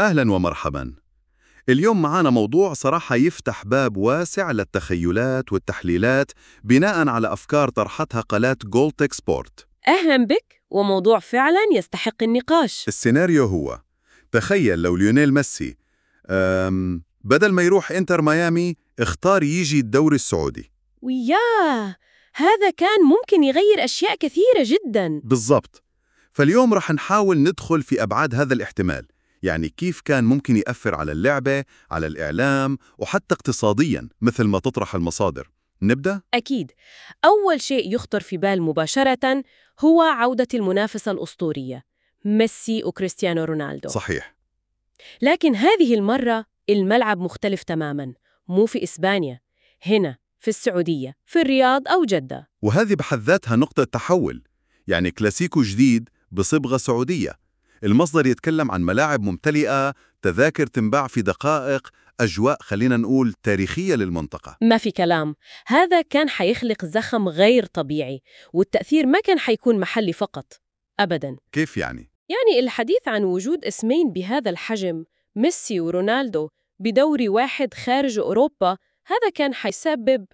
أهلا ومرحبا. اليوم معانا موضوع صراحة يفتح باب واسع للتخيلات والتحليلات بناء على أفكار طرحتها قناة جولتك سبورت. أهلا بك، وموضوع فعلا يستحق النقاش. السيناريو هو: تخيل لو ليونيل ميسي بدل ما يروح إنتر ميامي اختار يجي الدوري السعودي. وياه، هذا كان ممكن يغير أشياء كثيرة جدا. بالضبط. فاليوم رح نحاول ندخل في أبعاد هذا الاحتمال، يعني كيف كان ممكن يأثر على اللعبة، على الإعلام، وحتى اقتصادياً مثل ما تطرح المصادر. نبدأ؟ أكيد. أول شيء يخطر في بال مباشرة هو عودة المنافسة الأسطورية، ميسي وكريستيانو رونالدو. صحيح. لكن هذه المرة الملعب مختلف تماما، مو في إسبانيا، هنا في السعودية، في الرياض أو جدة. وهذه بحد ذاتها نقطة تحول، يعني كلاسيكو جديد بصبغة سعودية. المصدر يتكلم عن ملاعب ممتلئة، تذاكر تنباع في دقائق، أجواء خلينا نقول تاريخية للمنطقة. ما في كلام، هذا كان حيخلق زخم غير طبيعي، والتأثير ما كان حيكون محلي فقط أبداً. كيف يعني؟ يعني الحديث عن وجود اسمين بهذا الحجم، ميسي ورونالدو، بدوري واحد خارج أوروبا، هذا كان حيسبب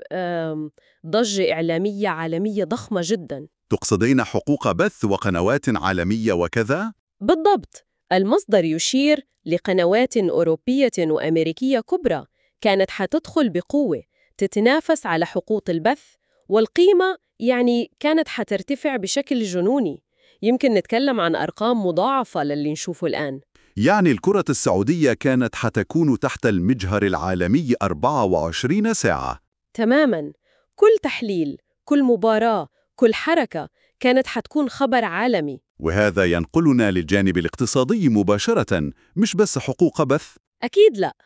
ضجة إعلامية عالمية ضخمة جداً. تقصدين حقوق بث وقنوات عالمية وكذا؟ بالضبط، المصدر يشير لقنوات أوروبية وأمريكية كبرى كانت حتدخل بقوة تتنافس على حقوق البث، والقيمة يعني كانت حترتفع بشكل جنوني. يمكن نتكلم عن أرقام مضاعفة للي نشوفه الآن. يعني الكرة السعودية كانت حتكون تحت المجهر العالمي 24 ساعة. تماماً، كل تحليل، كل مباراة، كل حركة كانت حتكون خبر عالمي. وهذا ينقلنا للجانب الاقتصادي مباشرة، مش بس حقوق بث. أكيد لا،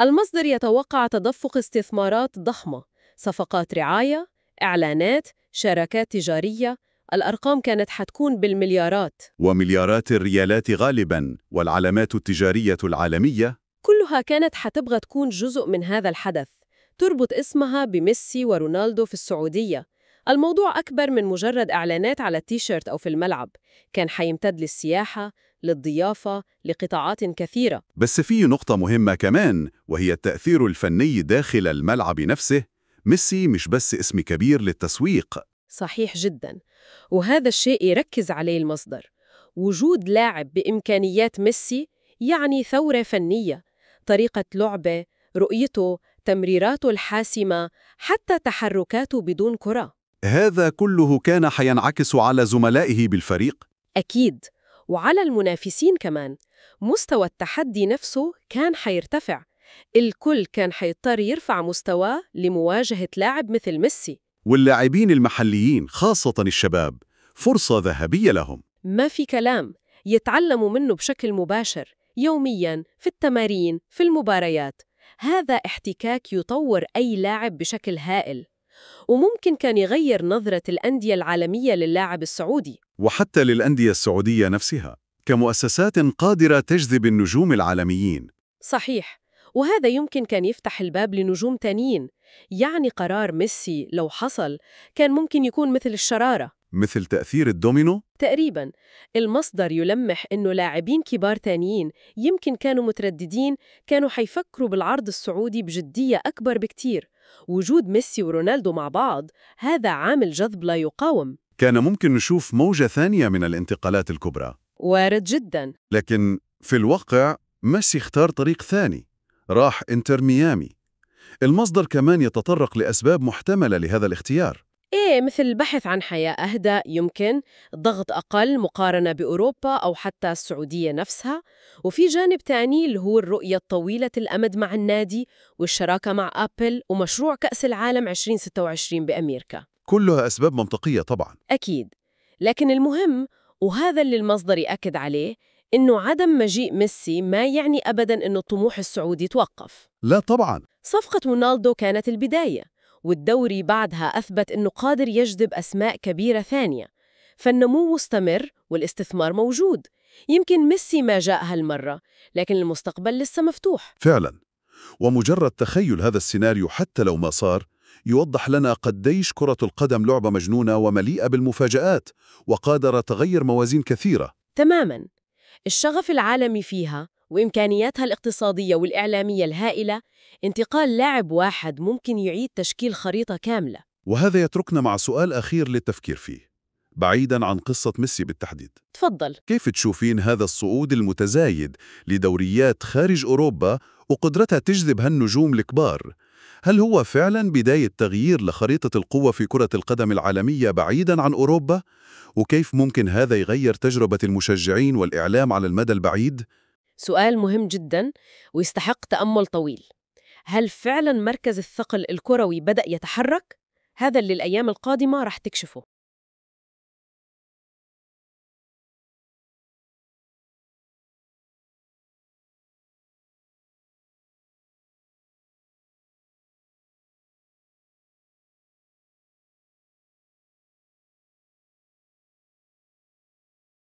المصدر يتوقع تدفق استثمارات ضخمة، صفقات رعاية، إعلانات، شراكات تجارية. الأرقام كانت حتكون بالمليارات، ومليارات الريالات غالباً، والعلامات التجارية العالمية كلها كانت حتبغى تكون جزء من هذا الحدث، تربط اسمها بميسي ورونالدو في السعودية. الموضوع أكبر من مجرد إعلانات على التيشيرت أو في الملعب، كان حيمتد للسياحة، للضيافة، لقطاعات كثيرة. بس في نقطة مهمة كمان، وهي التأثير الفني داخل الملعب نفسه. ميسي مش بس اسم كبير للتسويق. صحيح جدا، وهذا الشيء يركز عليه المصدر. وجود لاعب بإمكانيات ميسي يعني ثورة فنية، طريقة لعبه، رؤيته، تمريراته الحاسمة، حتى تحركاته بدون كرة. هذا كله كان حينعكس على زملائه بالفريق. أكيد، وعلى المنافسين كمان. مستوى التحدي نفسه كان حيرتفع، الكل كان حيضطر يرفع مستواه لمواجهة لاعب مثل ميسي. واللاعبين المحليين خاصة الشباب، فرصة ذهبية لهم. ما في كلام، يتعلموا منه بشكل مباشر يومياً في التمارين، في المباريات. هذا احتكاك يطور أي لاعب بشكل هائل، وممكن كان يغير نظرة الأندية العالمية للاعب السعودي. وحتى للأندية السعودية نفسها كمؤسسات قادرة تجذب النجوم العالميين. صحيح، وهذا يمكن كان يفتح الباب لنجوم تانيين. يعني قرار ميسي لو حصل كان ممكن يكون مثل الشرارة. مثل تأثير الدومينو. تقريباً. المصدر يلمح إنه لاعبين كبار تانيين يمكن كانوا مترددين، كانوا حيفكروا بالعرض السعودي بجدية أكبر بكتير. وجود ميسي ورونالدو مع بعض هذا عامل جذب لا يقاوم. كان ممكن نشوف موجة ثانية من الانتقالات الكبرى. وارد جداً. لكن في الواقع ميسي اختار طريق ثاني، راح إنتر ميامي. المصدر كمان يتطرق لأسباب محتملة لهذا الاختيار. إيه، مثل البحث عن حياة أهدى، يمكن ضغط أقل مقارنة بأوروبا أو حتى السعودية نفسها. وفي جانب تاني اللي هو الرؤية الطويلة الأمد مع النادي، والشراكة مع أبل، ومشروع كأس العالم 2026 بأمريكا. كلها أسباب منطقية طبعاً. أكيد، لكن المهم، وهذا اللي المصدر يأكد عليه، إنه عدم مجيء ميسي ما يعني أبداً إنه الطموح السعودي توقف. لا طبعاً. صفقة رونالدو كانت البداية، والدوري بعدها أثبت إنه قادر يجذب أسماء كبيرة ثانية. فالنمو مستمر والاستثمار موجود. يمكن ميسي ما جاء هالمرة، لكن المستقبل لسه مفتوح. فعلاً. ومجرد تخيل هذا السيناريو حتى لو ما صار يوضح لنا قديش كرة القدم لعبة مجنونة ومليئة بالمفاجآت، وقادرة تغير موازين كثيرة. تماماً، الشغف العالمي فيها وإمكانياتها الاقتصادية والإعلامية الهائلة، انتقال لاعب واحد ممكن يعيد تشكيل خريطة كاملة. وهذا يتركنا مع سؤال أخير للتفكير فيه، بعيداً عن قصة ميسي بالتحديد. تفضل. كيف تشوفين هذا الصعود المتزايد لدوريات خارج أوروبا وقدرتها تجذب هالنجوم الكبار؟ هل هو فعلاً بداية تغيير لخريطة القوة في كرة القدم العالمية بعيداً عن أوروبا؟ وكيف ممكن هذا يغير تجربة المشجعين والإعلام على المدى البعيد؟ سؤال مهم جداً ويستحق تأمل طويل. هل فعلاً مركز الثقل الكروي بدأ يتحرك؟ هذا اللي الأيام القادمة رح تكشفه.